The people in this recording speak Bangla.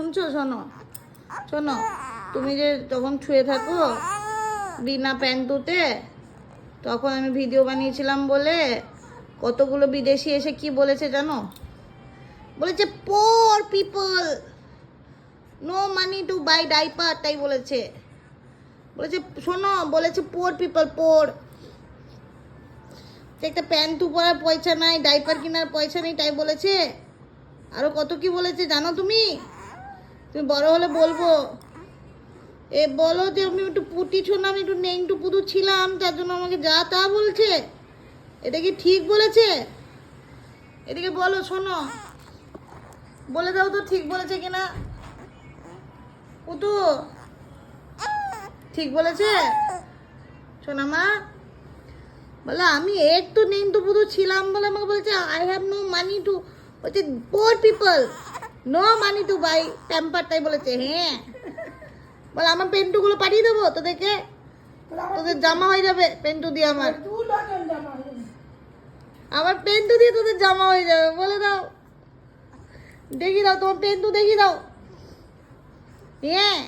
শুনছো? শোনো শোনো, তুমি যে যখন শুয়ে থাকো বিনা প্যান্টুতে, তখন আমি ভিডিও বানিয়েছিলাম বলে কতগুলো বিদেশি এসে কি বলেছে জানো? বলেছে poor people, no money to buy diaper, তাই বলেছে। বলেছে শোনো, বলেছে পোর পিপল, পোর, একটা প্যান্টু পরার পয়সা নাই, ডাইপার কেনার পয়সা নেই, তাই বলেছে। আরো কত কি বলেছে জানো তুমি? তুমি বড় হলে বলবো। এ বলো যে আমি একটু পুটি ছিলাম, একটু নেংটু পুদু ছিলাম, তার জন্য আমাকে যা তা বলছে। এটা কি ঠিক বলেছে? এদিকে বলো, শোনো, বলে দাও তো ঠিক বলেছে কিনা। পুতু ঠিক বলেছে? শোনা মা বলে আমি একটু নেংটু পুদু ছিলাম বলে আমাকে বলেছে I have no money to, বলছে poor people no money to buy temper, তাই বলেছে। হ্যাঁ, বলে আমার পেন্টুগুলো পাঠিয়ে দেবো তোদেরকে, তোদের জামা হয়ে যাবে পেন্টু দিয়ে। আমার পেন্টু দিয়ে তোদের জামা হয়ে যাবে, বলে দাও, দেখিয়ে দাও তোমার পেন্টু, দেখিয়ে দাও। হ্যাঁ।